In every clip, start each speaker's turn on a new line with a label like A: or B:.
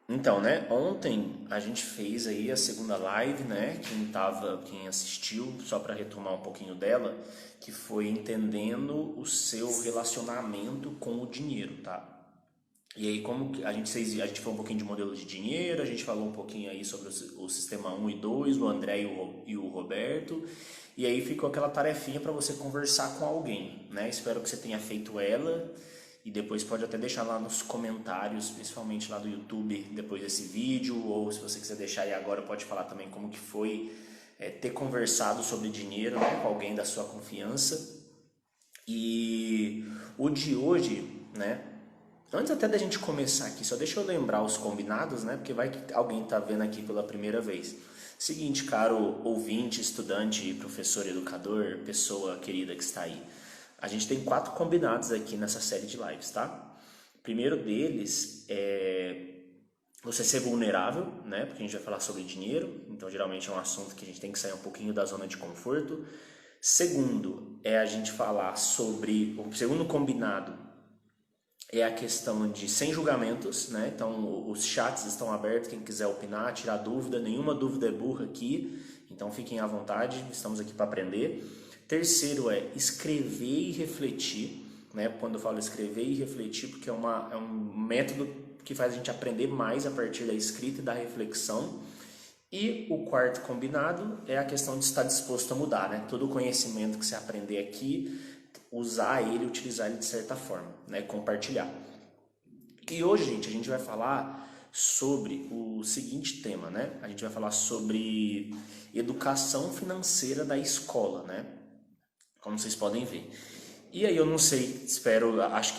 A: Então, né, ontem a gente fez aí a segunda live, né, quem assistiu, só para retomar um pouquinho dela, que foi entendendo o seu relacionamento com o dinheiro, tá? E aí como que a gente falou um pouquinho de modelo de dinheiro, a gente falou um pouquinho aí sobre o sistema um e 2, o André e o Roberto, e aí ficou aquela tarefinha para você conversar com alguém, né? Espero que você tenha feito ela. E depois pode até deixar lá nos comentários, principalmente lá do YouTube, depois desse vídeo, ou se você quiser deixar aí agora, pode falar também como que foi ter conversado sobre dinheiro, né, com alguém da sua confiança. E o de hoje, né, antes até da gente começar aqui, só deixa eu lembrar os combinados, né, porque vai que alguém tá vendo aqui pela primeira vez. Seguinte, caro ouvinte, estudante, professor, educador, pessoa querida que está aí. A gente tem 4 combinados aqui nessa série de lives, tá? O primeiro deles é você ser vulnerável, né? Porque a gente vai falar sobre dinheiro, então geralmente é um assunto que a gente tem que sair um pouquinho da zona de conforto. Segundo, é a gente falar sobre. O segundo combinado é a questão de sem julgamentos, né? Então os chats estão abertos, quem quiser opinar, tirar dúvida, nenhuma dúvida é burra aqui, então fiquem à vontade, estamos aqui para aprender. Terceiro é escrever e refletir, né? Quando eu falo escrever e refletir, porque é um método que faz a gente aprender mais a partir da escrita e da reflexão. E o quarto combinado é a questão de estar disposto a mudar, né? Todo o conhecimento que você aprender aqui, usar ele, utilizar ele de certa forma, né? Compartilhar. E hoje, gente, a gente vai falar sobre o seguinte tema, né? A gente vai falar sobre educação financeira da escola, né? Como vocês podem ver. E aí eu não sei,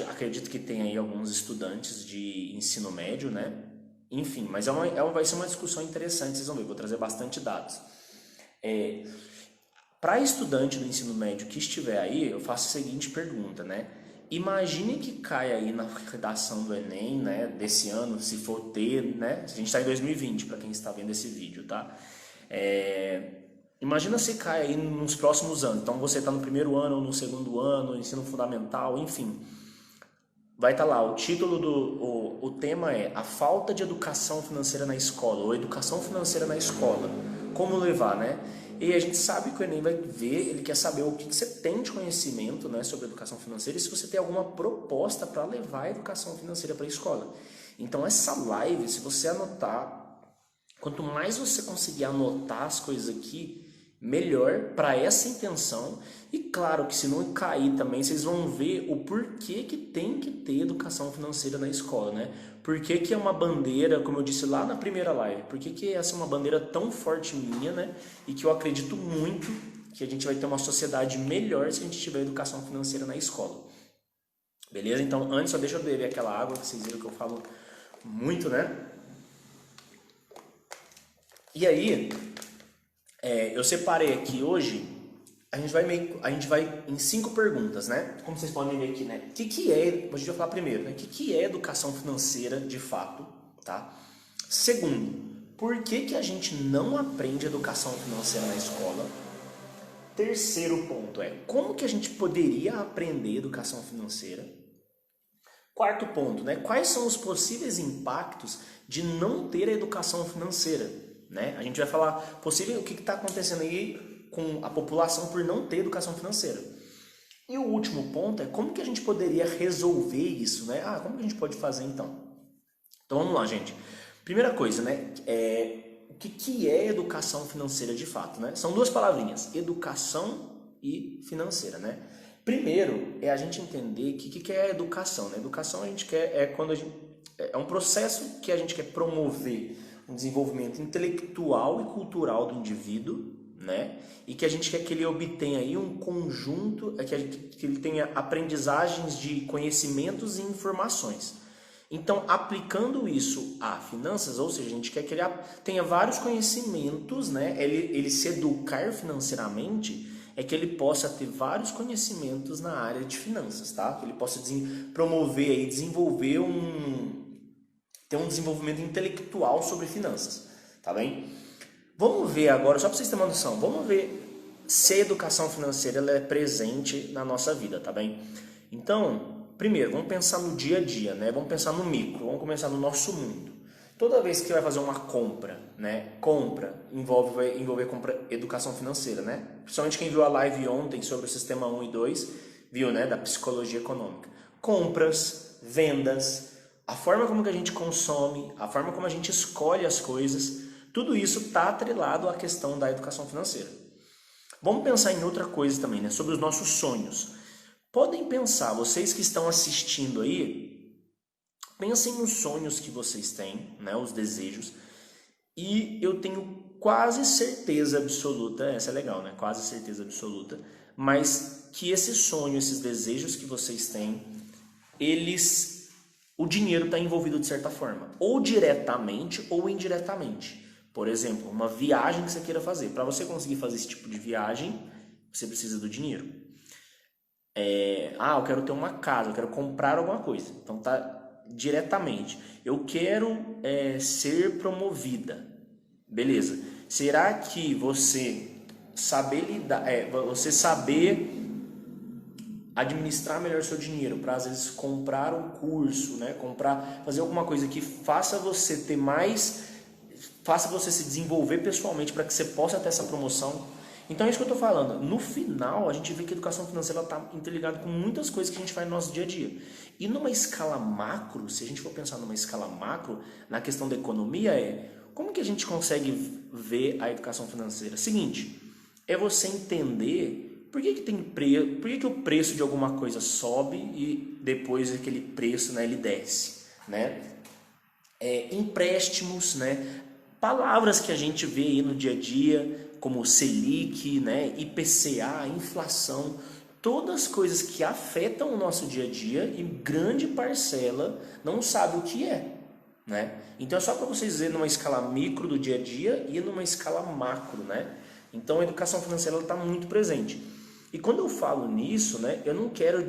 A: acredito que tem aí alguns estudantes de ensino médio, né? Enfim, mas vai ser uma discussão interessante, vocês vão ver, vou trazer bastante dados. Para estudante do ensino médio que estiver aí, eu faço a seguinte pergunta, né? Imagine que cai aí na redação do Enem, né, desse ano, se for ter, né? A gente está em 2020, para quem está vendo esse vídeo, tá? Imagina se cai aí nos próximos anos. Então você está no primeiro ano ou no segundo ano, ensino fundamental, enfim. Vai estar lá, o título o tema é a falta de educação financeira na escola, ou educação financeira na escola, como levar, né? E a gente sabe que o Enem vai ver, ele quer saber o que você tem de conhecimento, né, sobre educação financeira e se você tem alguma proposta para levar a educação financeira para a escola. Então essa live, se você anotar, quanto mais você conseguir anotar as coisas aqui, melhor para essa intenção. E claro que se não cair também, vocês vão ver o porquê que tem que ter educação financeira na escola, né? Por que é uma bandeira, como eu disse lá na primeira live, por que essa é uma bandeira tão forte minha, né? E que eu acredito muito que a gente vai ter uma sociedade melhor se a gente tiver educação financeira na escola. Beleza? Então, antes só deixa eu beber aquela água, que vocês viram que eu falo muito, né? E aí, eu separei aqui hoje, a gente vai em 5 perguntas, né? Como vocês podem ver aqui, né? A gente vai falar primeiro, né? O que é educação financeira de fato, tá? Segundo, por que a gente não aprende educação financeira na escola? Terceiro ponto é, como que a gente poderia aprender educação financeira? Quarto ponto, né? Quais são os possíveis impactos de não ter a educação financeira? Né? A gente vai falar possível o que está acontecendo aí com a população por não ter educação financeira. E o último ponto é como que a gente poderia resolver isso, né? Como que a gente pode fazer então? Então vamos lá, gente. Primeira coisa, né? O que é educação financeira de fato, né? São 2 palavrinhas, educação e financeira, né? Primeiro é a gente entender que é a educação, né? Educação a gente quer quando é um processo que a gente quer promover um desenvolvimento intelectual e cultural do indivíduo, né? E que a gente quer que ele obtenha aí um conjunto, que ele tenha aprendizagens de conhecimentos e informações. Então, aplicando isso a finanças, ou seja, a gente quer que ele tenha vários conhecimentos, né? Ele se educar financeiramente é que ele possa ter vários conhecimentos na área de finanças, tá? Que ele possa promover e desenvolver ter um desenvolvimento intelectual sobre finanças, tá bem? Vamos ver agora, só para vocês terem uma noção, vamos ver se a educação financeira ela é presente na nossa vida, tá bem? Então, primeiro, vamos pensar no dia a dia, né? Vamos pensar no micro, vamos começar no nosso mundo. Toda vez que você vai fazer uma compra, né? Compra vai envolver educação financeira, né? Principalmente quem viu a live ontem sobre o sistema 1 e 2, viu, né? Da psicologia econômica. Compras, vendas, a forma como que a gente consome, a forma como a gente escolhe as coisas, tudo isso está atrelado à questão da educação financeira. Vamos pensar em outra coisa também, né? Sobre os nossos sonhos. Podem pensar, vocês que estão assistindo aí, pensem nos sonhos que vocês têm, né? Os desejos. E eu tenho quase certeza absoluta, essa é legal, né? Quase certeza absoluta, mas que esse sonho, esses desejos que vocês têm, o dinheiro está envolvido de certa forma, ou diretamente ou indiretamente. Por exemplo, uma viagem que você queira fazer. Para você conseguir fazer esse tipo de viagem, você precisa do dinheiro. Eu quero ter uma casa, eu quero comprar alguma coisa. Então tá diretamente. Eu quero ser promovida. Beleza. Será que você saber lidar, você saber administrar melhor seu dinheiro para às vezes comprar um curso, né? Fazer alguma coisa que faça você ter mais, faça você se desenvolver pessoalmente para que você possa ter essa promoção. Então é isso que eu estou falando. No final, a gente vê que a educação financeira está interligada com muitas coisas que a gente faz no nosso dia a dia. E numa escala macro, se a gente for pensar numa escala macro, na questão da economia como que a gente consegue ver a educação financeira? Seguinte, é você entender por que que o preço de alguma coisa sobe e depois aquele preço, né, ele desce, né? Empréstimos, né? Palavras que a gente vê aí no dia a dia, como Selic, né, IPCA, inflação, todas coisas que afetam o nosso dia a dia e grande parcela não sabe o que é, né? Então é só para vocês verem numa escala micro do dia a dia e numa escala macro, né? Então a educação financeira está muito presente. E quando eu falo nisso, né, eu não quero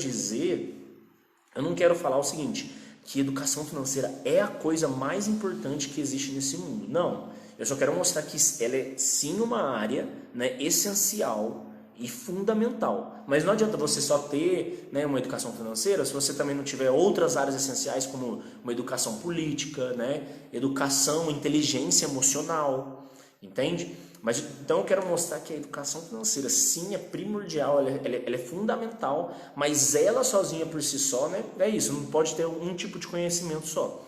A: falar o seguinte, que educação financeira é a coisa mais importante que existe nesse mundo. Não, eu só quero mostrar que ela é sim uma área, né, essencial e fundamental. Mas não adianta você só ter, né, uma educação financeira se você também não tiver outras áreas essenciais como uma educação política, né, educação, inteligência emocional, entende? Mas então eu quero mostrar que a educação financeira sim é primordial, ela é fundamental, mas ela sozinha por si só, né, é isso, não pode ter um tipo de conhecimento só.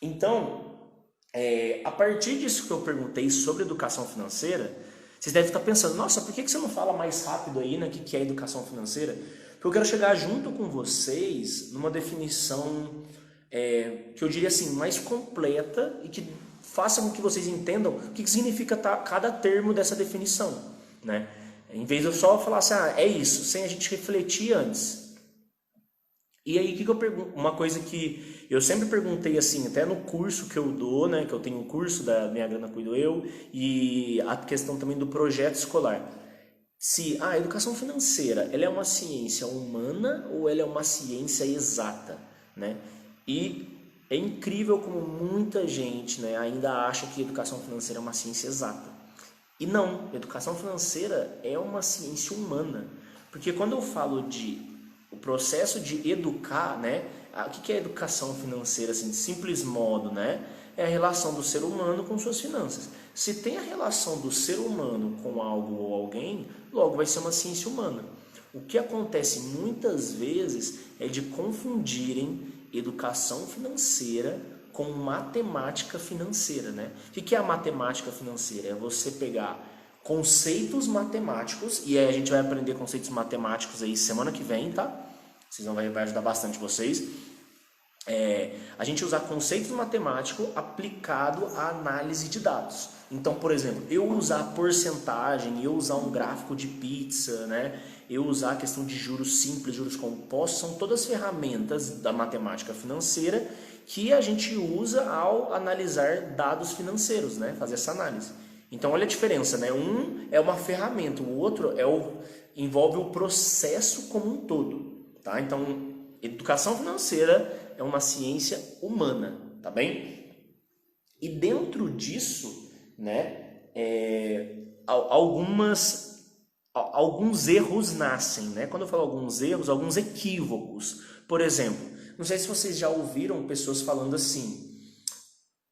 A: Então, a partir disso que eu perguntei sobre educação financeira, vocês devem estar pensando, nossa, por que você não fala mais rápido aí, né, que é educação financeira? Porque eu quero chegar junto com vocês numa definição que eu diria assim, mais completa e que faça com que vocês entendam o que significa cada termo dessa definição, né? Em vez de eu só falar assim, é isso, sem a gente refletir antes. E aí, que eu pergunto? Uma coisa que eu sempre perguntei assim, até no curso que eu dou, né? Que eu tenho um curso da Minha Grana Cuido Eu, e a questão também do projeto escolar. Se a educação financeira, ela é uma ciência humana ou ela é uma ciência exata, né? E é incrível como muita gente, né, ainda acha que educação financeira é uma ciência exata. E não, educação financeira é uma ciência humana. Porque quando eu falo o processo de educar, né, o que é educação financeira, assim, de simples modo, né? É a relação do ser humano com suas finanças. Se tem a relação do ser humano com algo ou alguém, logo vai ser uma ciência humana. O que acontece muitas vezes é de confundirem educação financeira com matemática financeira, né? O que é a matemática financeira? É você pegar conceitos matemáticos, e aí a gente vai aprender conceitos matemáticos aí semana que vem, tá? Vai ajudar bastante vocês. A gente usar conceitos matemáticos aplicado à análise de dados. Então, por exemplo, eu usar porcentagem, eu usar um gráfico de pizza, né? Eu usar a questão de juros simples, juros compostos, são todas ferramentas da matemática financeira que a gente usa ao analisar dados financeiros, né? Fazer essa análise. Então, olha a diferença, né? Um é uma ferramenta, o outro envolve o processo como um todo, tá? Então, educação financeira é uma ciência humana, tá bem? E dentro disso, né, alguns erros nascem, né? Quando eu falo alguns erros, alguns equívocos. Por exemplo, não sei se vocês já ouviram pessoas falando assim: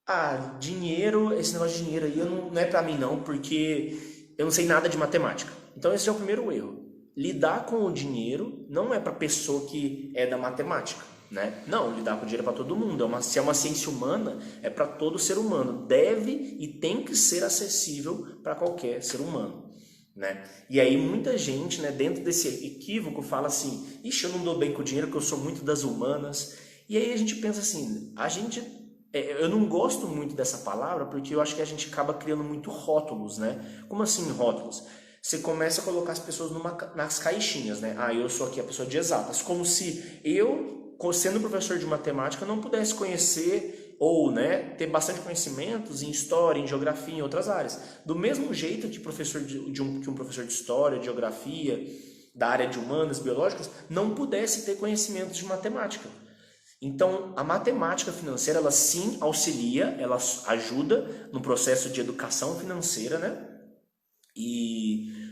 A: ah, dinheiro, esse negócio de dinheiro aí não é pra mim não, porque eu não sei nada de matemática. Então esse é o primeiro erro. Lidar com o dinheiro não é para pessoa que é da matemática, né? Não, lidar com o dinheiro é para todo mundo. Se é uma ciência humana, é para todo ser humano. Deve e tem que ser acessível para qualquer ser humano, né? E aí muita gente, né, dentro desse equívoco fala assim: ixi, eu não dou bem com o dinheiro porque eu sou muito das humanas. E aí a gente pensa assim, eu não gosto muito dessa palavra porque eu acho que a gente acaba criando muito rótulos, né? Como assim rótulos? Você começa a colocar as pessoas nas caixinhas, né? Ah, eu sou aqui a pessoa de exatas. Como se eu, sendo professor de matemática, não pudesse conhecer ou, né, ter bastante conhecimentos em história, em geografia, em outras áreas. Do mesmo jeito que que um professor de história, de geografia, da área de humanas, biológicas, não pudesse ter conhecimentos de matemática. Então, a matemática financeira, ela sim auxilia, ela ajuda no processo de educação financeira, né?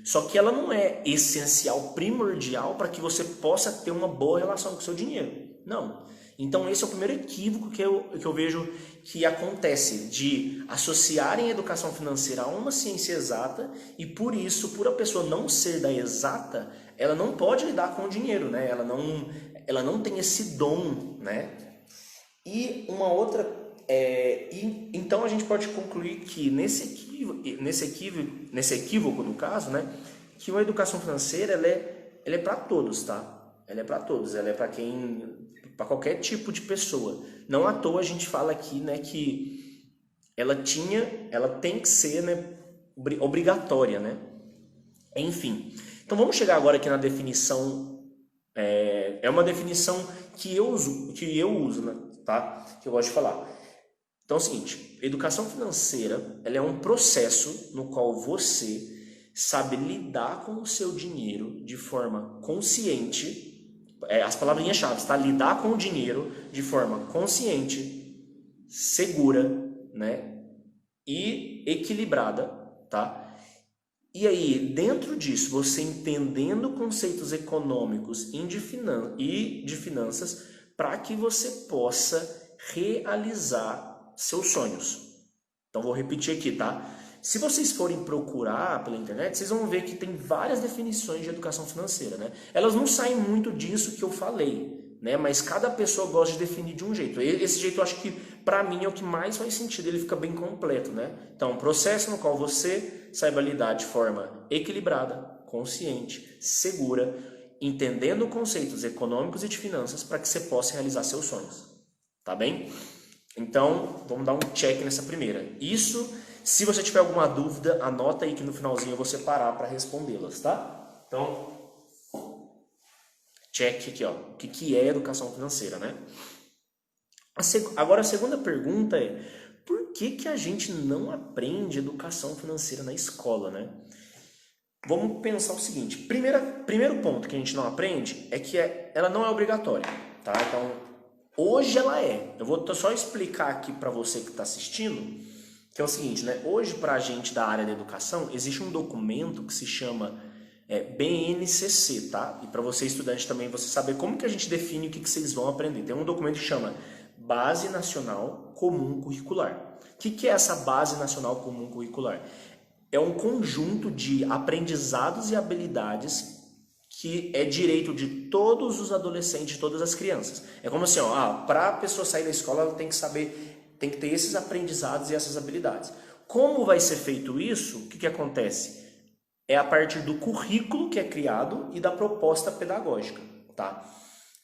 A: Só que ela não é essencial, primordial para que você possa ter uma boa relação com o seu dinheiro. Não. Então esse é o primeiro equívoco que eu vejo que acontece, de associarem a educação financeira a uma ciência exata, e por isso, por a pessoa não ser da exata, ela não pode lidar com o dinheiro, né? Ela não tem esse dom, né? E uma outra então a gente pode concluir que nesse equívoco no caso, né, que uma educação financeira ela é para todos, tá? Ela é para todos, ela é para qualquer tipo de pessoa. Não à toa a gente fala aqui, né, que ela tem que ser, né, obrigatória, né? Enfim. Então vamos chegar agora aqui na definição. É uma definição que eu uso, né, tá? Que eu gosto de falar. Então é o seguinte: educação financeira, ela é um processo no qual você sabe lidar com o seu dinheiro de forma consciente. As palavrinhas-chave, tá? Lidar com o dinheiro de forma consciente, segura, né? E equilibrada, tá? E aí, dentro disso, você entendendo conceitos econômicos e de finanças, para que você possa realizar seus sonhos. Então vou repetir aqui, tá? Se vocês forem procurar pela internet, vocês vão ver que tem várias definições de educação financeira, né? Elas não saem muito disso que eu falei, né? Mas cada pessoa gosta de definir de um jeito. Esse jeito eu acho que, para mim, é o que mais faz sentido, ele fica bem completo, né? Então, um processo no qual você saiba lidar de forma equilibrada, consciente, segura, entendendo conceitos econômicos e de finanças para que você possa realizar seus sonhos. Tá bem? Então, vamos dar um check nessa primeira. Isso, se você tiver alguma dúvida, anota aí que no finalzinho eu vou separar para respondê-las, tá? Então, check aqui, ó. O que é educação financeira, né? Agora, a segunda pergunta é: por que a gente não aprende educação financeira na escola, né? Vamos pensar o seguinte. Primeiro ponto que a gente não aprende é que ela não é obrigatória, tá? Então, hoje ela é. Eu vou só explicar aqui para você que está assistindo, que é o seguinte, né? Hoje, para a gente da área da educação, existe um documento que se chama BNCC, tá? E para você estudante também, você saber como que a gente define o que vocês vão aprender. Tem um documento que chama Base Nacional Comum Curricular. O que é essa Base Nacional Comum Curricular? É um conjunto de aprendizados e habilidades que é direito de todos os adolescentes, de todas as crianças. É como assim, para a pessoa sair da escola, ela tem que saber, tem que ter esses aprendizados e essas habilidades. Como vai ser feito isso? O que acontece? É a partir do currículo que é criado e da proposta pedagógica, tá?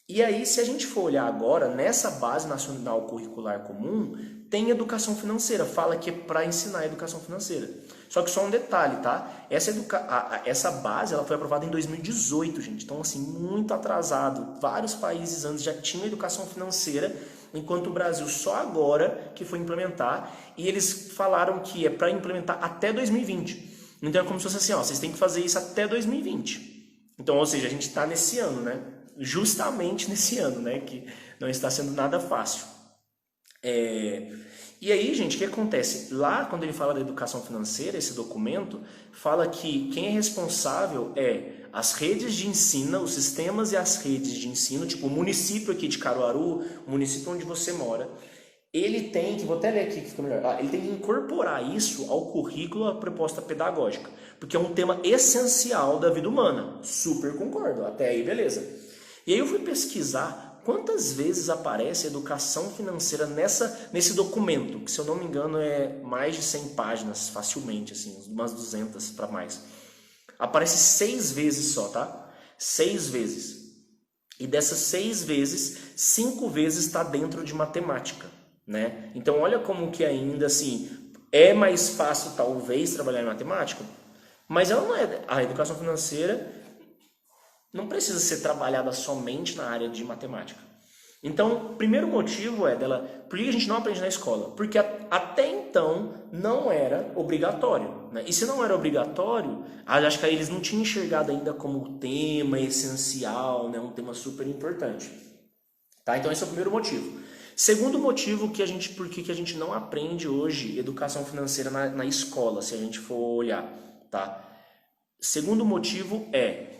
A: E aí, se a gente for olhar agora, nessa Base Nacional Curricular Comum, tem educação financeira, fala que é para ensinar educação financeira. Só que só um detalhe, tá? Essa base ela foi aprovada em 2018, gente. Então, assim, muito atrasado. Vários países antes já tinham educação financeira, enquanto o Brasil só agora que foi implementar. E eles falaram que é para implementar até 2020. Então, é como se fosse assim, vocês têm que fazer isso até 2020. Então, ou seja, a gente está nesse ano, né? Justamente nesse ano, né? Que não está sendo nada fácil. E aí, gente, o que acontece? Lá, quando ele fala da educação financeira, esse documento fala que quem é responsável é as redes de ensino, os sistemas e as redes de ensino, tipo o município aqui de Caruaru, o município onde você mora, ele tem que, vou até ler aqui que fica melhor, ele tem que incorporar isso ao currículo, à proposta pedagógica, porque é um tema essencial da vida humana. Super concordo, até aí beleza. E aí eu fui pesquisar quantas vezes aparece educação financeira nesse documento, que se eu não me engano é mais de 100 páginas, facilmente, assim, umas 200 para mais. Aparece 6 vezes só, tá? 6 vezes. E dessas 6 vezes, 5 vezes está dentro de matemática, né? Então olha como que ainda assim é mais fácil talvez trabalhar em matemática, mas ela não é, a educação financeira não precisa ser trabalhada somente na área de matemática. Então, o primeiro motivo é dela, por que a gente não aprende na escola? Porque até então não era obrigatório, né? E se não era obrigatório, acho que aí eles não tinham enxergado ainda como tema essencial, né? Um tema super importante. Tá? Então esse é o primeiro motivo. Segundo motivo por que a gente não aprende hoje educação financeira na escola, se a gente for olhar, tá? Segundo motivo é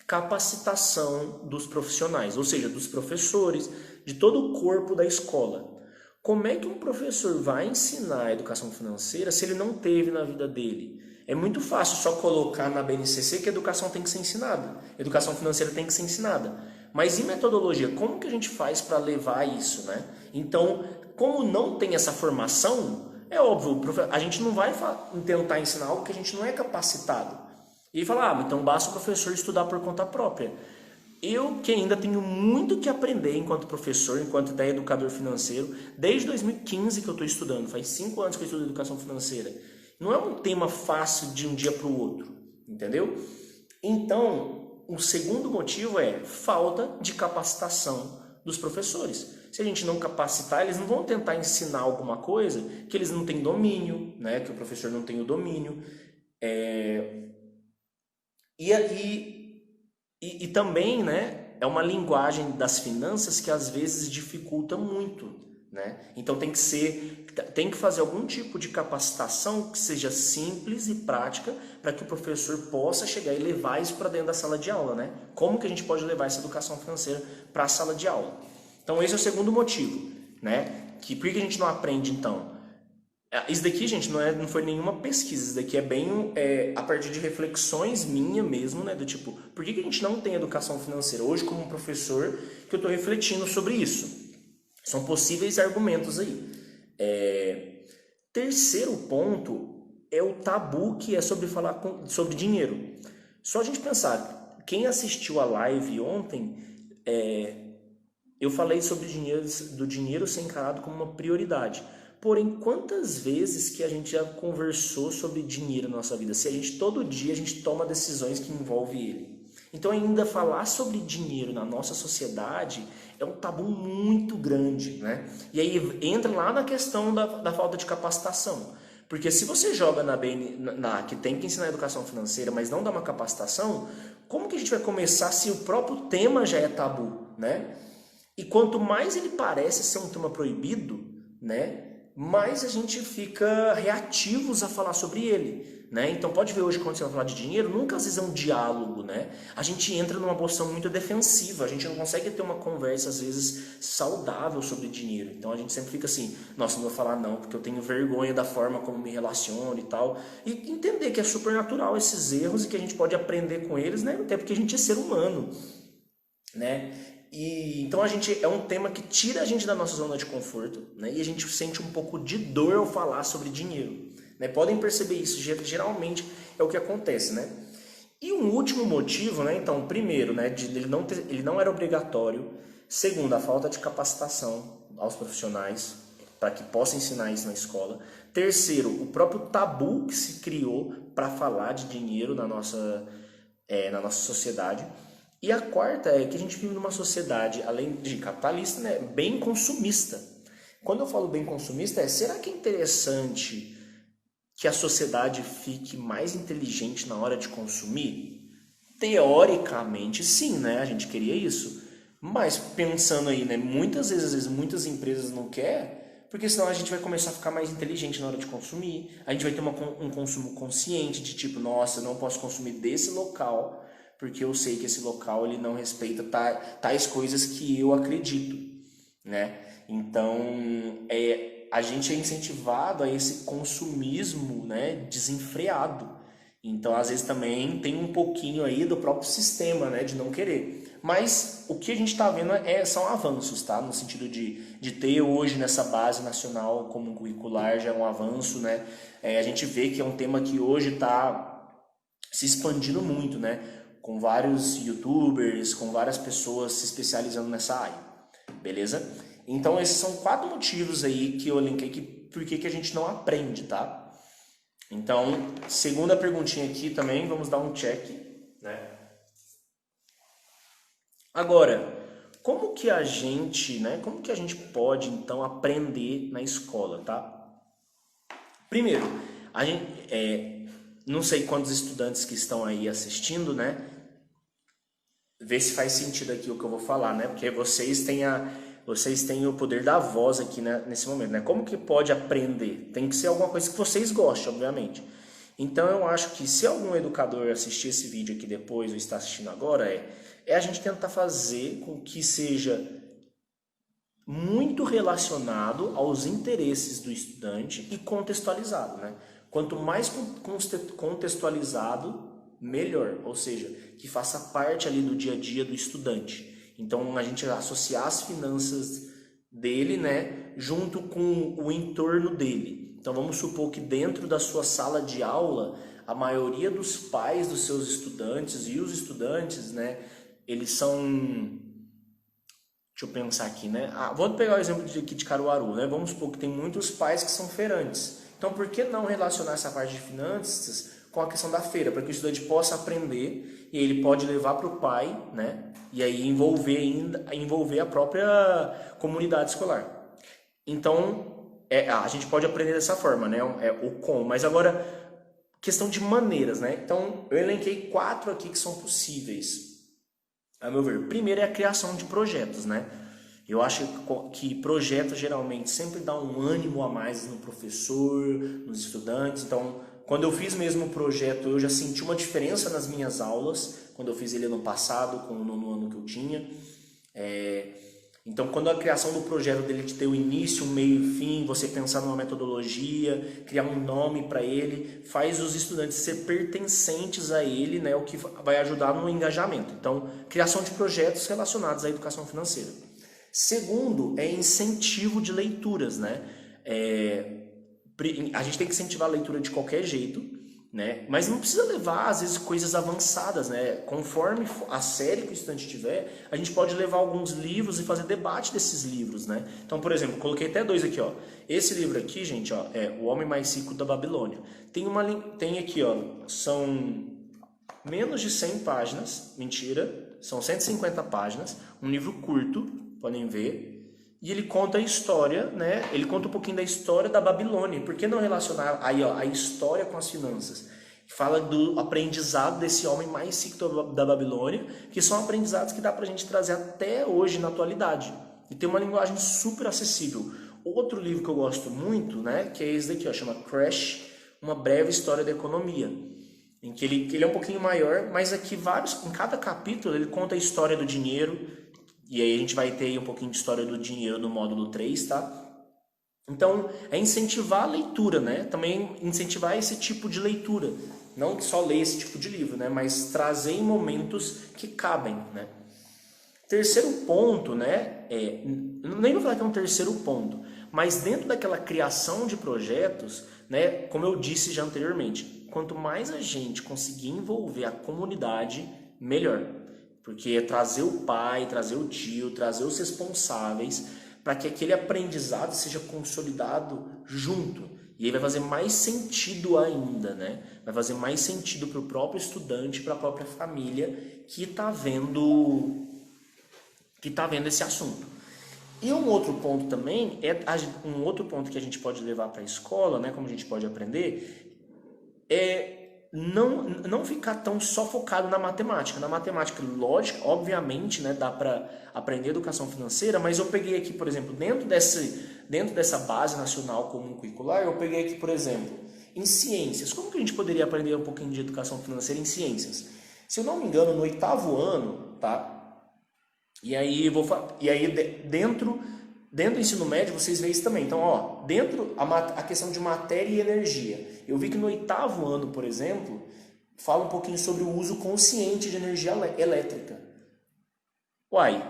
A: capacitação dos profissionais, ou seja, dos professores, de todo o corpo da escola. Como é que um professor vai ensinar a educação financeira se ele não teve na vida dele? É muito fácil só colocar na BNCC que a educação tem que ser ensinada, educação financeira tem que ser ensinada. Mas em metodologia, como que a gente faz para levar isso, né? Então, como não tem essa formação, é óbvio, a gente não vai tentar ensinar algo que a gente não é capacitado. E falar, então basta o professor estudar por conta própria. Eu que ainda tenho muito que aprender enquanto professor, enquanto até educador financeiro, desde 2015 que eu estou estudando, faz 5 anos que eu estudo educação financeira. Não é um tema fácil de um dia para o outro, entendeu? Então, o segundo motivo é falta de capacitação dos professores. Se a gente não capacitar, eles não vão tentar ensinar alguma coisa que eles não têm domínio, né? Que o professor não tem o domínio. E também, né, é uma linguagem das finanças que às vezes dificulta muito, né? Então tem que fazer algum tipo de capacitação que seja simples e prática para que o professor possa chegar e levar isso para dentro da sala de aula, né? Como que a gente pode levar essa educação financeira para a sala de aula? Então esse é o segundo motivo, né? Por que a gente não aprende então? Isso daqui, gente, não foi nenhuma pesquisa, isso daqui é bem a partir de reflexões minha mesmo, né? Do tipo, por que a gente não tem educação financeira? Hoje, como professor, que eu estou refletindo sobre isso. São possíveis argumentos aí. Terceiro ponto é o tabu que é sobre falar sobre dinheiro. Só a gente pensar, quem assistiu a live ontem, eu falei sobre do dinheiro ser encarado como uma prioridade. Porém, quantas vezes que a gente já conversou sobre dinheiro na nossa vida? Se a gente todo dia a gente toma decisões que envolvem ele. Então, ainda falar sobre dinheiro na nossa sociedade é um tabu muito grande, né? E aí entra lá na questão da falta de capacitação. Porque se você joga que tem que ensinar educação financeira, mas não dá uma capacitação, como que a gente vai começar se o próprio tema já é tabu, né? E quanto mais ele parece ser um tema proibido, né, mais a gente fica reativos a falar sobre ele, né? Então pode ver hoje quando você vai falar de dinheiro, nunca às vezes é um diálogo, né? A gente entra numa posição muito defensiva, a gente não consegue ter uma conversa às vezes saudável sobre dinheiro. Então a gente sempre fica assim, nossa, não vou falar não, porque eu tenho vergonha da forma como me relaciono e tal. E entender que é super natural esses erros e que a gente pode aprender com eles, né? Até porque a gente é ser humano, né? E então é um tema que tira a gente da nossa zona de conforto, né? E a gente sente um pouco de dor ao falar sobre dinheiro, né? Podem perceber isso, geralmente é o que acontece, né? E um último motivo, né? Então, primeiro, né, ele não era obrigatório. Segundo, a falta de capacitação aos profissionais para que possam ensinar isso na escola. Terceiro, o próprio tabu que se criou para falar de dinheiro na nossa sociedade. E a quarta é que a gente vive numa sociedade, além de capitalista, né, bem consumista. Quando eu falo bem consumista, será que é interessante que a sociedade fique mais inteligente na hora de consumir? Teoricamente, sim, né? A gente queria isso. Mas pensando aí, né, muitas vezes muitas empresas não querem, Porque senão a gente vai começar a ficar mais inteligente na hora de consumir, a gente vai ter um consumo consciente de tipo, nossa, eu não posso consumir desse local, porque eu sei que esse local ele não respeita tais coisas que eu acredito, né? Então, a gente é incentivado a esse consumismo, né, desenfreado. Então, às vezes também tem um pouquinho aí do próprio sistema, né, de não querer. Mas o que a gente está vendo são avanços, tá? No sentido de ter hoje nessa base nacional comum curricular já é um avanço, né? A gente vê que é um tema que hoje está se expandindo muito, né? Com vários youtubers, com várias pessoas se especializando nessa área, beleza? Então esses são 4 motivos aí que eu elenquei por que a gente não aprende, tá? Então, segunda perguntinha aqui também, vamos dar um check, né? Agora, como que a gente pode então aprender na escola, tá? Primeiro, a gente, não sei quantos estudantes que estão aí assistindo, né? Ver se faz sentido aqui o que eu vou falar, né? Porque vocês têm o poder da voz aqui, né, nesse momento, né? Como que pode aprender? Tem que ser alguma coisa que vocês gostem, obviamente. Então eu acho que se algum educador assistir esse vídeo aqui depois ou está assistindo agora, é a gente tentar fazer com que seja muito relacionado aos interesses do estudante e contextualizado, né? Quanto mais contextualizado, melhor, ou seja, que faça parte ali do dia a dia do estudante. Então a gente associar as finanças dele, né, junto com o entorno dele. Então vamos supor que dentro da sua sala de aula, a maioria dos pais dos seus estudantes e os estudantes, né, eles são... Deixa eu pensar aqui, né? Vou pegar o exemplo aqui de Caruaru, né? Vamos supor que tem muitos pais que são feirantes. Então por que não relacionar essa parte de finanças com a questão da feira, para que o estudante possa aprender e ele pode levar para o pai, né? E aí envolver a própria comunidade escolar. Então, a gente pode aprender dessa forma, né? O como. Mas agora, questão de maneiras, né? Então, eu elenquei 4 aqui que são possíveis, a meu ver. Primeiro é a criação de projetos, né? Eu acho que projetos geralmente sempre dá um ânimo a mais no professor, nos estudantes. Então, quando eu fiz mesmo o projeto, eu já senti uma diferença nas minhas aulas, quando eu fiz ele ano passado, no ano que eu tinha. Então, quando a criação do projeto dele de ter o início, o meio e o fim, você pensar numa metodologia, criar um nome para ele, faz os estudantes ser pertencentes a ele, né, o que vai ajudar no engajamento. Então, criação de projetos relacionados à educação financeira. Segundo, é incentivo de leituras, né? A gente tem que incentivar a leitura de qualquer jeito, né? Mas não precisa levar, às vezes, coisas avançadas, né? Conforme a série que o estudante tiver, a gente pode levar alguns livros e fazer debate desses livros, né? Então, por exemplo, coloquei até 2 aqui, ó. Esse livro aqui, gente, ó, é O Homem Mais Rico da Babilônia. Tem aqui, ó, são menos de 100 páginas, mentira, são 150 páginas, um livro curto, podem ver. E ele conta a história, né? Ele conta um pouquinho da história da Babilônia. Por que não relacionar aí, ó, a história com as finanças? Fala do aprendizado desse homem mais rico da Babilônia, que são aprendizados que dá pra gente trazer até hoje na atualidade. E tem uma linguagem super acessível. Outro livro que eu gosto muito, né? Que é esse daqui, ó, chama Crash, Uma Breve História da Economia. Em que ele é um pouquinho maior, mas aqui em cada capítulo ele conta a história do dinheiro. E aí a gente vai ter um pouquinho de história do dinheiro no módulo 3, tá? Então, é incentivar a leitura, né? Também incentivar esse tipo de leitura. Não só ler esse tipo de livro, né? Mas trazer em momentos que cabem, né? Terceiro ponto, né? Nem vou falar que é um terceiro ponto, mas dentro daquela criação de projetos, né? Como eu disse já anteriormente, quanto mais a gente conseguir envolver a comunidade, melhor. Porque é trazer o pai, trazer o tio, trazer os responsáveis para que aquele aprendizado seja consolidado junto. E aí vai fazer mais sentido ainda, né? Vai fazer mais sentido para o próprio estudante, para a própria família que está vendo esse assunto. E um outro ponto também, um outro ponto que a gente pode levar para a escola, né? Como a gente pode aprender, é não ficar tão só focado na matemática. Na matemática, lógica, obviamente, né, dá para aprender educação financeira, mas eu peguei aqui, por exemplo, dentro dentro dessa base nacional comum curricular, eu peguei aqui, por exemplo, em ciências. Como que a gente poderia aprender um pouquinho de educação financeira em ciências? Se eu não me engano, no 8º ano, tá? E aí, dentro do ensino médio, vocês veem isso também. Então, ó, dentro a questão de matéria e energia. Eu vi que no 8º ano, por exemplo, fala um pouquinho sobre o uso consciente de energia elétrica. Uai,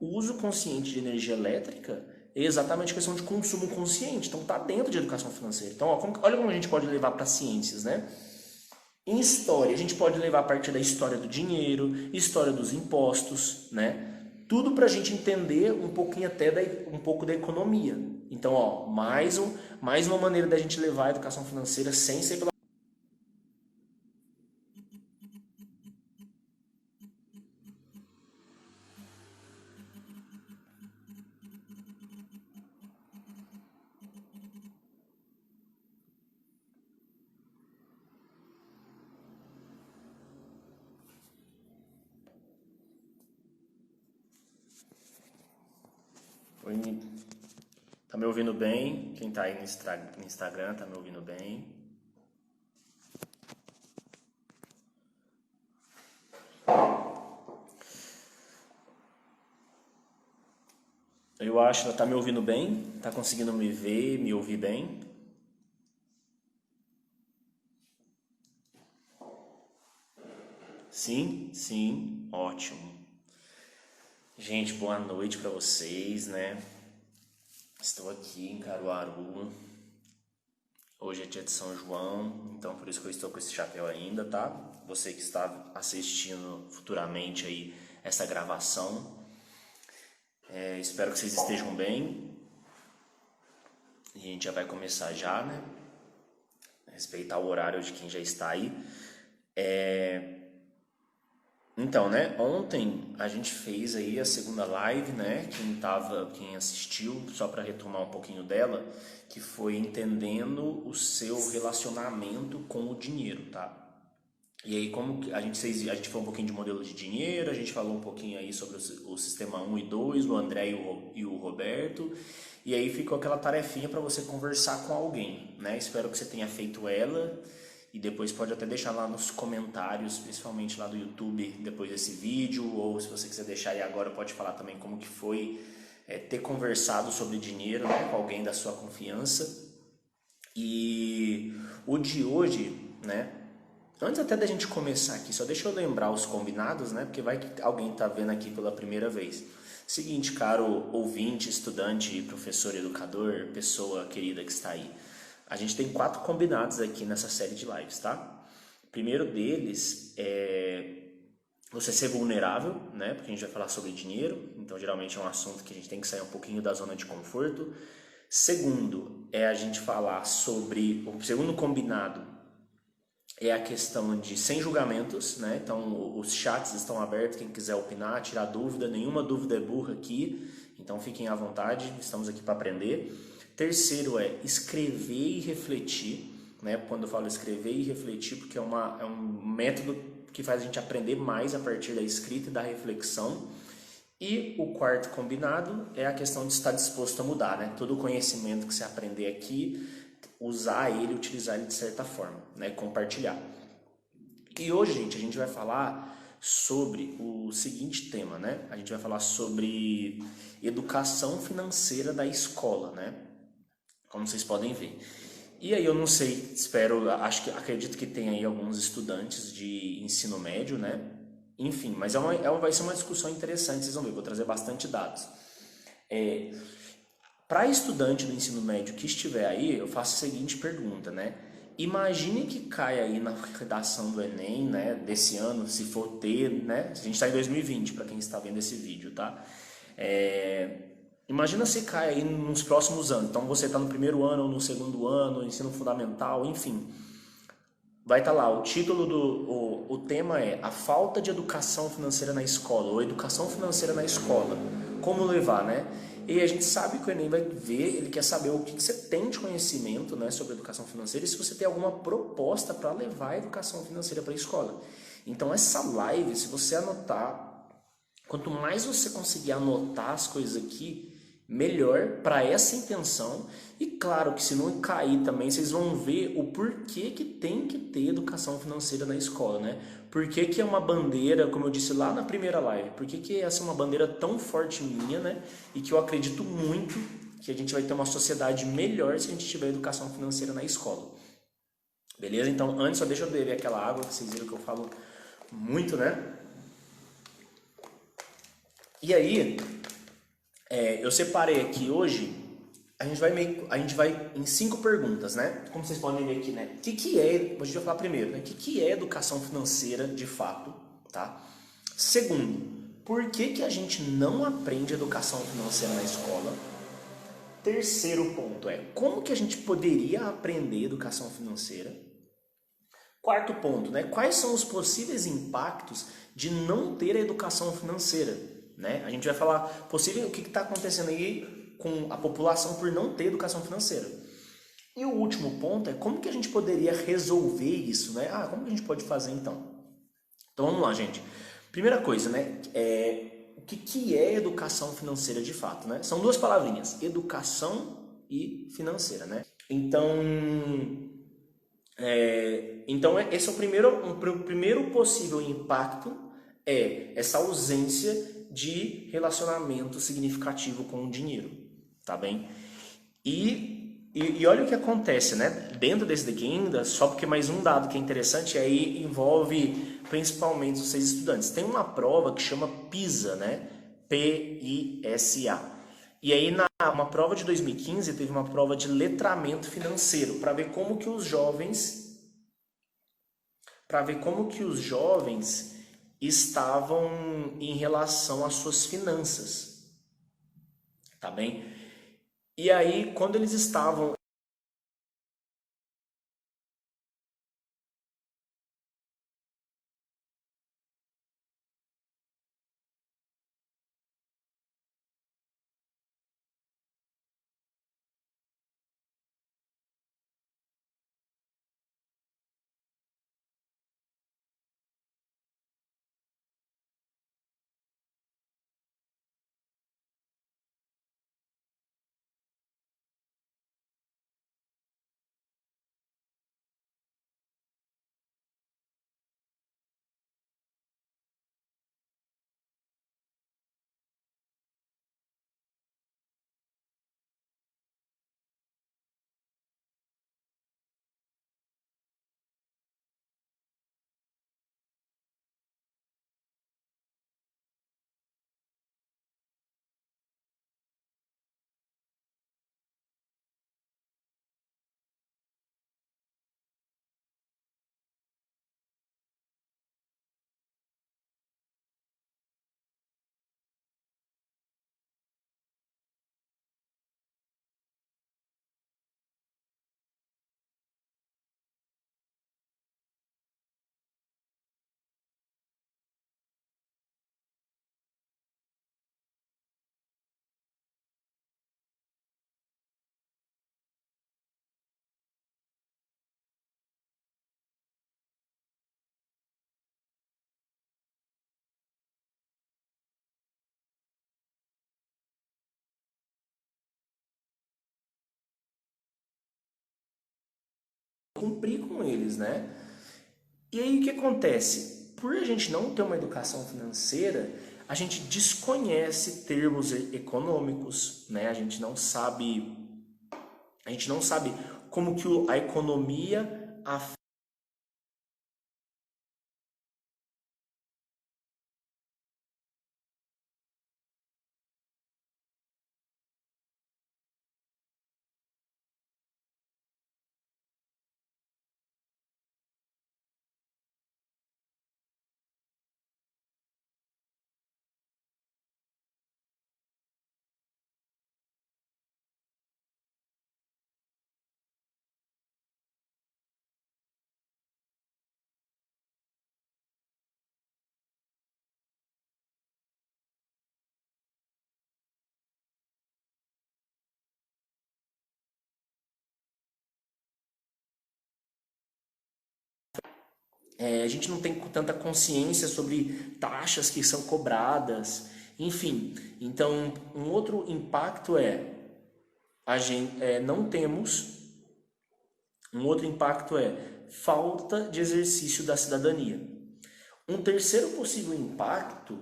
A: o uso consciente de energia elétrica é exatamente a questão de consumo consciente. Então, tá dentro de educação financeira. Então, ó, olha como a gente pode levar para ciências, né? Em história, a gente pode levar a partir da história do dinheiro, história dos impostos, né? Tudo para a gente entender um pouquinho até um pouco da economia. Então, ó, mais uma maneira da gente levar a educação financeira sem ser pela... Tá me ouvindo bem? Quem tá aí no Instagram tá me ouvindo bem? Eu acho, tá me ouvindo bem? Tá conseguindo me ver, me ouvir bem? Sim? Sim, ótimo. Gente, boa noite para vocês, né? Estou aqui em Caruaru. Hoje é dia de São João, então por isso que eu estou com esse chapéu ainda, tá? Você que está assistindo futuramente aí essa gravação, espero que vocês estejam bem. E a gente já vai começar já, né? Respeitar o horário de quem já está aí. Então, né, ontem a gente fez aí a segunda live, né, quem assistiu, só para retomar um pouquinho dela, que foi entendendo o seu relacionamento com o dinheiro, tá? E aí como a gente falou um pouquinho de modelo de dinheiro, a gente falou um pouquinho aí sobre o sistema 1 e 2, o André e o Roberto, e aí ficou aquela tarefinha para você conversar com alguém, né? Espero que você tenha feito ela. E depois pode até deixar lá nos comentários, principalmente lá do YouTube, depois desse vídeo, ou se você quiser deixar aí agora, pode falar também como que foi ter conversado sobre dinheiro, né, com alguém da sua confiança. E o de hoje, né, antes até da gente começar aqui, só deixa eu lembrar os combinados, né, porque vai que alguém tá vendo aqui pela primeira vez. Seguinte, caro ouvinte, estudante, professor, educador, pessoa querida que está aí. A gente tem 4 combinados aqui nessa série de lives, tá? O primeiro deles é você ser vulnerável, né? Porque a gente vai falar sobre dinheiro, então geralmente é um assunto que a gente tem que sair um pouquinho da zona de conforto. Segundo, é a gente falar sobre... O segundo combinado é a questão de sem julgamentos, né? Então os chats estão abertos, quem quiser opinar, tirar dúvida, nenhuma dúvida é burra aqui, então fiquem à vontade, estamos aqui para aprender. Terceiro é escrever e refletir, né? Quando eu falo escrever e refletir, porque é um método que faz a gente aprender mais a partir da escrita e da reflexão. E o quarto combinado é a questão de estar disposto a mudar, né? Todo o conhecimento que você aprender aqui, usar ele, utilizar ele de certa forma, né? Compartilhar. E hoje, gente, a gente vai falar sobre o seguinte tema, né? A gente vai falar sobre educação financeira da escola, né? Como vocês podem ver. E aí eu não sei, acredito que tem aí alguns estudantes de ensino médio, né? Enfim, mas vai ser uma discussão interessante, vocês vão ver, vou trazer bastante dados. Para estudante do ensino médio que estiver aí, eu faço a seguinte pergunta, né? Imagine que cai aí na redação do Enem, né, desse ano, se for ter, né? A gente está em 2020, para quem está vendo esse vídeo, tá? Imagina se cai aí nos próximos anos. Então você está no primeiro ano ou no segundo ano, ensino fundamental, enfim. Vai estar lá, o título o tema é a falta de educação financeira na escola, ou educação financeira na escola. Como levar, né? E a gente sabe que o Enem vai ver, ele quer saber o que você tem de conhecimento, né, sobre educação financeira e se você tem alguma proposta para levar a educação financeira para a escola. Então essa live, se você anotar, quanto mais você conseguir anotar as coisas aqui, melhor para essa intenção. E claro que se não cair também, vocês vão ver o porquê que tem que ter educação financeira na escola, né? Por que que é uma bandeira, como eu disse lá na primeira live, por que que essa é uma bandeira tão forte minha, né? E que eu acredito muito que a gente vai ter uma sociedade melhor se a gente tiver educação financeira na escola. Beleza? Então, antes só deixa eu beber aquela água, que vocês viram que eu falo muito, né? E aí, eu separei aqui hoje, a gente vai em 5 perguntas, né? Como vocês podem ver aqui, né? O que que é, a gente vai falar primeiro, né? O que que é educação financeira de fato, tá? Segundo, por que que a gente não aprende educação financeira na escola? Terceiro ponto é, como que a gente poderia aprender educação financeira? Quarto ponto, né? Quais são os possíveis impactos de não ter a educação financeira, né? A gente vai falar possível o que está acontecendo aí com a população por não ter educação financeira. E o último ponto é como que a gente poderia resolver isso, né? Como que a gente pode fazer então? Então vamos lá, gente. Primeira coisa, né? O que que é educação financeira de fato, né? São duas palavrinhas, educação e financeira, né? Então esse é o primeiro possível impacto é essa ausência de relacionamento significativo com o dinheiro, tá bem? E olha o que acontece, né? Dentro desse daqui ainda, só porque mais um dado que é interessante, aí envolve principalmente vocês estudantes. Tem uma prova que chama PISA, né? PISA. E aí uma prova de 2015 teve uma prova de letramento financeiro para ver como que os jovens estavam em relação às suas finanças, tá bem? E aí quando eles estavam cumprir com eles, né? E aí o que acontece? Por a gente não ter uma educação financeira, a gente desconhece termos econômicos, né? A gente não sabe como que a economia a gente não tem tanta consciência sobre taxas que são cobradas. Enfim, então um outro impacto a gente não temos, um outro impacto falta de exercício da cidadania. Um terceiro possível impacto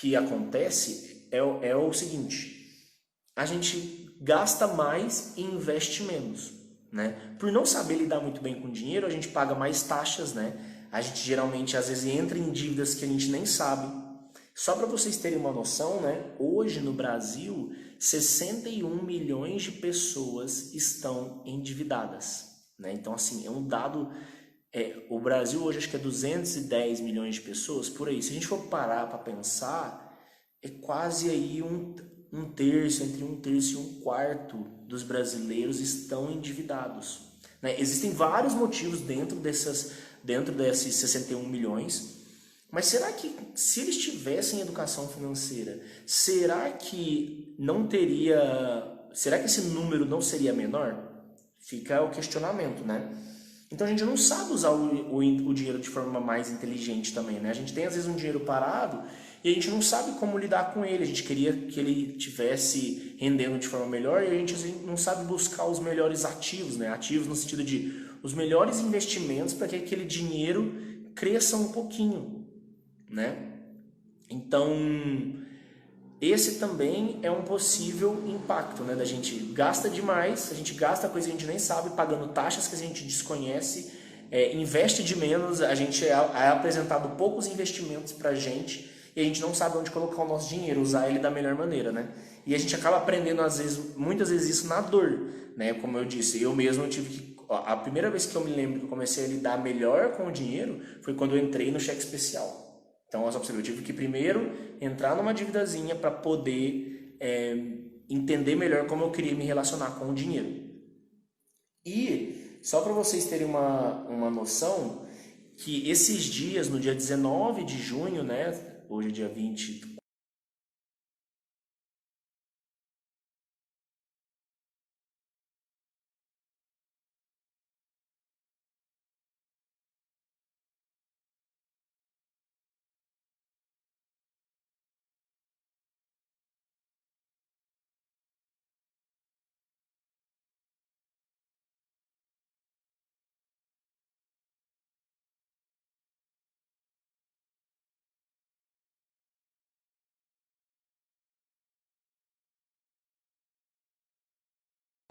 A: que acontece é o seguinte: a gente gasta mais e investe menos, né? Por não saber lidar muito bem com dinheiro, a gente paga mais taxas, né? A gente geralmente às vezes entra em dívidas que a gente nem sabe. Só para vocês terem uma noção, né? Hoje no Brasil, 61 milhões de pessoas estão endividadas, né? Então assim, é um dado. O Brasil hoje acho que é 210 milhões de pessoas, por aí. Se a gente for parar para pensar, é quase aí um terço, entre um terço e um quarto dos brasileiros estão endividados, né? Existem vários motivos dentro desses 61 milhões, mas será que se eles tivessem educação financeira, será que esse número não seria menor? Fica o questionamento, né? Então a gente não sabe usar o dinheiro de forma mais inteligente também, né? A gente tem às vezes um dinheiro parado e a gente não sabe como lidar com ele. A gente queria que ele tivesse rendendo de forma melhor e a gente não sabe buscar os melhores ativos, né? Ativos no sentido de os melhores investimentos para que aquele dinheiro cresça um pouquinho, né? Então esse também é um possível impacto, né? Da gente gasta demais, a gente gasta coisa que a gente nem sabe, pagando taxas que a gente desconhece, investe de menos, a gente é apresentado poucos investimentos pra gente e a gente não sabe onde colocar o nosso dinheiro, usar ele da melhor maneira, né? E a gente acaba aprendendo, muitas vezes isso na dor, né? Como eu disse, eu mesmo tive que... A primeira vez que eu me lembro que eu comecei a lidar melhor com o dinheiro foi quando eu entrei no cheque especial. Então, só para você ver, eu tive que primeiro entrar numa dívidazinha para poder entender melhor como eu queria me relacionar com o dinheiro. E, só para vocês terem uma noção, que esses dias, no dia 19 de junho, né, hoje é dia 20,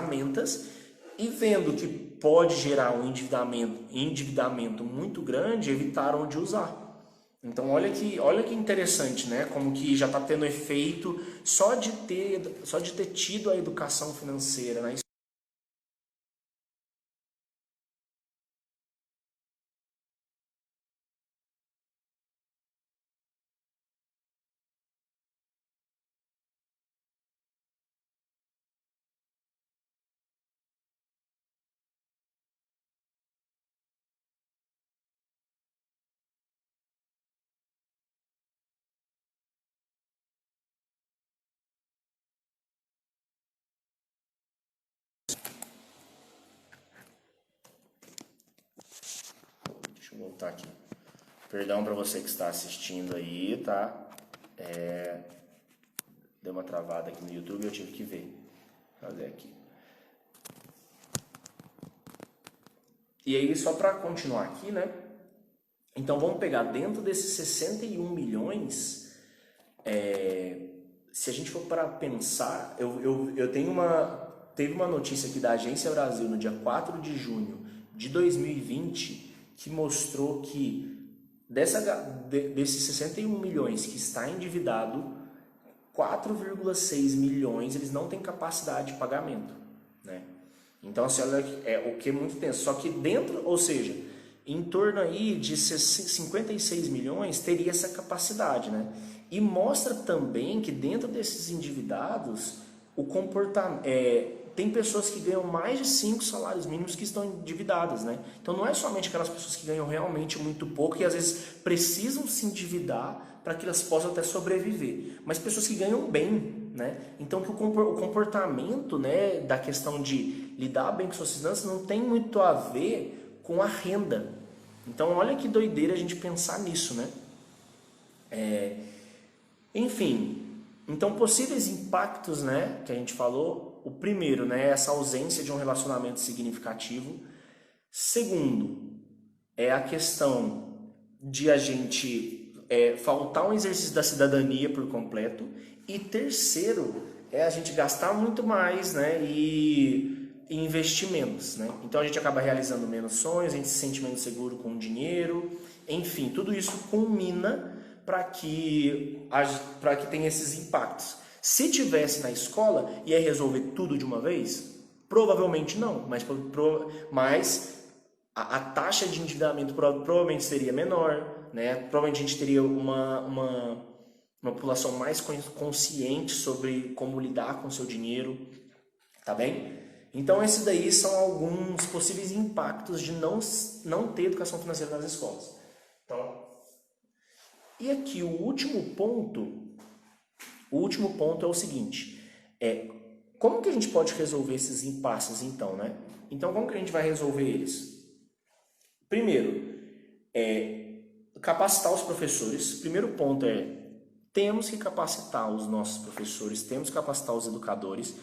A: ferramentas e vendo que pode gerar um endividamento muito grande, evitaram de usar. Então olha que interessante, né? Como que já está tendo efeito só de ter tido a educação financeira, né? Deixa eu voltar aqui. Perdão para você que está assistindo aí, tá? Deu uma travada aqui no YouTube, eu tive que ver. Fazer aqui. E aí, só para continuar aqui, né? Então, vamos pegar dentro desses 61 milhões, se a gente for para pensar, teve uma notícia aqui da Agência Brasil no dia 4 de junho de 2020 que mostrou que desses 61 milhões que está endividado, 4,6 milhões eles não têm capacidade de pagamento, né? Então, assim, olha, o que é muito tenso. Só que dentro, ou seja, em torno aí de 56 milhões teria essa capacidade, né? E mostra também que dentro desses endividados, o comportamento, tem pessoas que ganham mais de 5 salários mínimos que estão endividadas, né? Então não é somente aquelas pessoas que ganham realmente muito pouco e às vezes precisam se endividar para que elas possam até sobreviver, mas pessoas que ganham bem, né? Então que o comportamento, né, da questão de lidar bem com suas finanças não tem muito a ver com a renda. Então olha que doideira a gente pensar nisso, né? Enfim, Então, possíveis impactos, né, que a gente falou, o primeiro, né, essa ausência de um relacionamento significativo. Segundo, é a questão de a gente faltar um exercício da cidadania por completo. E terceiro, é a gente gastar muito mais, né, e investir menos, né? Então a gente acaba realizando menos sonhos, a gente se sente menos seguro com o dinheiro, enfim, tudo isso culmina para que tenha esses impactos. Se tivesse na escola, ia resolver tudo de uma vez? Provavelmente não, mas a taxa de endividamento provavelmente seria menor, né? Provavelmente a gente teria uma população mais consciente sobre como lidar com o seu dinheiro, tá bem? Então esses daí são alguns possíveis impactos de não ter educação financeira nas escolas. Então, e aqui o último ponto é o seguinte, como que a gente pode resolver esses impasses então, né? Então como que a gente vai resolver eles? Primeiro, capacitar os professores. Primeiro ponto temos que capacitar os nossos professores, temos que capacitar os educadores,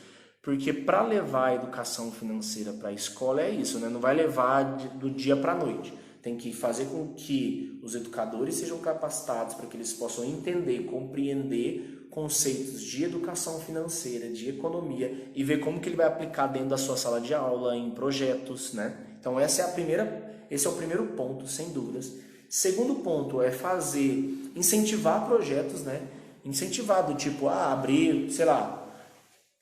A: porque para levar a educação financeira para a escola é isso, né? Não vai levar do dia para a noite. Tem que fazer com que os educadores sejam capacitados para que eles possam entender, compreender conceitos de educação financeira, de economia e ver como que ele vai aplicar dentro da sua sala de aula, em projetos, né? Então esse é o primeiro ponto, sem dúvidas. Segundo ponto é incentivar projetos, né? Incentivar do tipo, abrir, sei lá,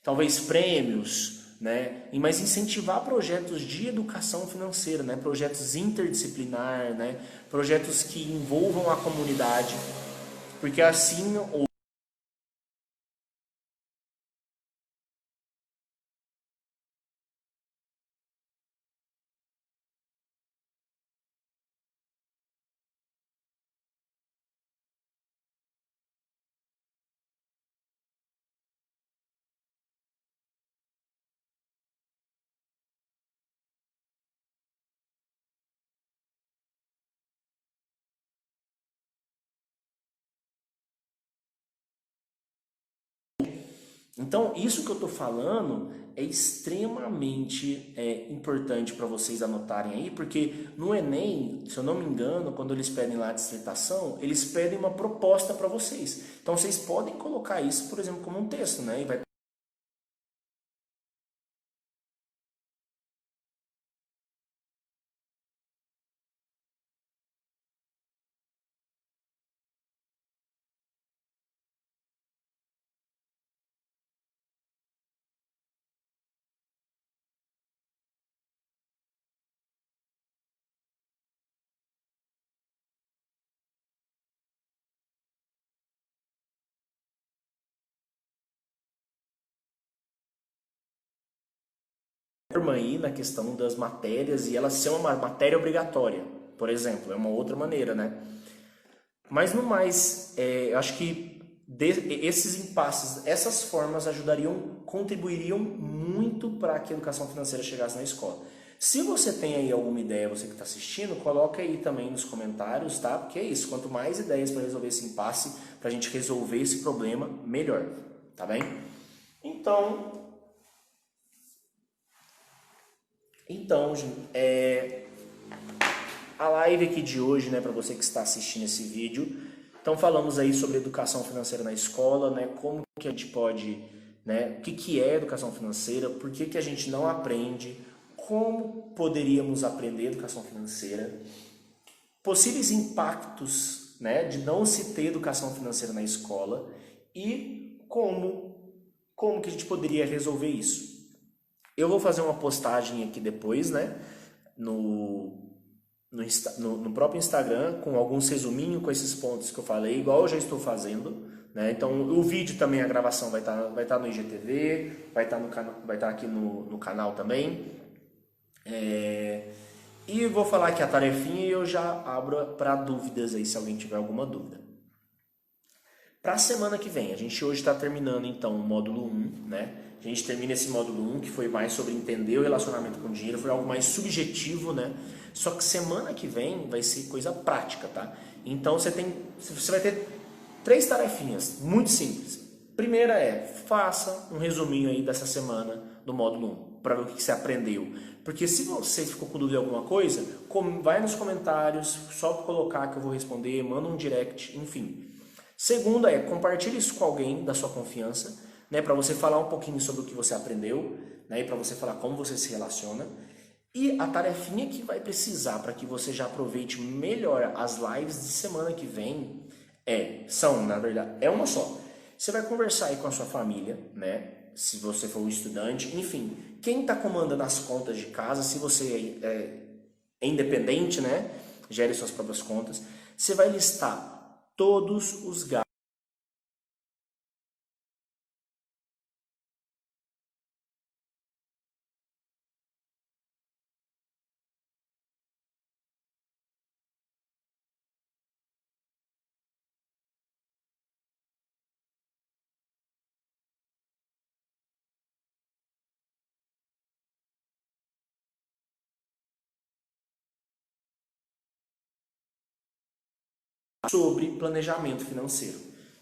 A: talvez prêmios, né? Mas incentivar projetos de educação financeira, né? Projetos interdisciplinar, né? Projetos que envolvam a comunidade, porque assim Então, isso que eu estou falando é extremamente importante para vocês anotarem aí, porque no Enem, se eu não me engano, quando eles pedem lá a dissertação, eles pedem uma proposta para vocês. Então, vocês podem colocar isso, por exemplo, como um texto, né? E vai forma aí na questão das matérias e ela ser uma matéria obrigatória, por exemplo, é uma outra maneira, né? Mas no mais, eu acho que esses impasses, essas formas contribuiriam muito para que a educação financeira chegasse na escola. Se você tem aí alguma ideia, você que está assistindo, coloca aí também nos comentários, tá? Porque é isso, quanto mais ideias para resolver esse impasse, para a gente resolver esse problema, melhor, tá bem? Então, gente, a live aqui de hoje, né, para você que está assistindo esse vídeo, então falamos aí sobre educação financeira na escola, né, como que a gente pode, né, o que é educação financeira, por que a gente não aprende, como poderíamos aprender educação financeira, possíveis impactos, né, de não se ter educação financeira na escola e como que a gente poderia resolver isso. Eu vou fazer uma postagem aqui depois, né, no próprio Instagram, com alguns resuminhos com esses pontos que eu falei, igual eu já estou fazendo, né? Então o vídeo também, a gravação vai estar no IGTV, vai estar aqui no canal também. E vou falar aqui a tarefinha e eu já abro para dúvidas aí, se alguém tiver alguma dúvida. Para a semana que vem, a gente hoje está terminando então o módulo 1, né? A gente termina esse módulo 1, que foi mais sobre entender o relacionamento com o dinheiro, foi algo mais subjetivo, né? Só que semana que vem vai ser coisa prática, tá? Então você vai ter 3 tarefinhas, muito simples. Primeira faça um resuminho aí dessa semana do módulo 1, para ver o que você aprendeu. Porque se você ficou com dúvida de alguma coisa, vai nos comentários, só colocar que eu vou responder, manda um direct, enfim. Segunda compartilhe isso com alguém da sua confiança, né, para você falar um pouquinho sobre o que você aprendeu, né, e para você falar como você se relaciona. E a tarefinha que vai precisar para que você já aproveite melhor as lives de semana que vem na verdade, é uma só. Você vai conversar aí com a sua família, né? Se você for um estudante, enfim, quem está comandando as contas de casa, se você é independente, né? Gere suas próprias contas. Você vai listar todos os gastos sobre planejamento financeiro.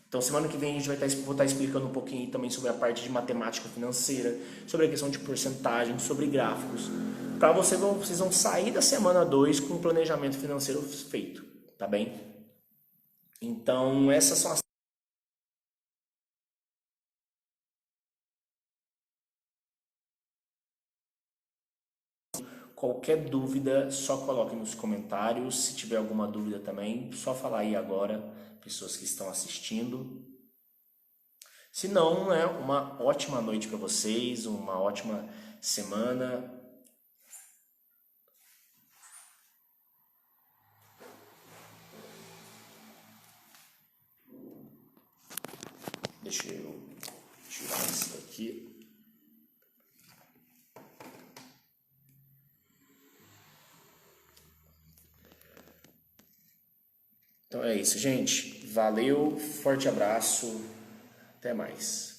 A: Então, semana que vem a gente vou estar explicando um pouquinho também sobre a parte de matemática financeira, sobre a questão de porcentagem, sobre gráficos, para vocês vão sair da semana 2 com o planejamento financeiro feito, tá bem? Então, essas são as qualquer dúvida, só coloque nos comentários. Se tiver alguma dúvida também, só falar aí agora, pessoas que estão assistindo. Se não, uma ótima noite para vocês, uma ótima semana. Deixa eu tirar isso daqui. Então é isso, gente. Valeu, forte abraço, até mais.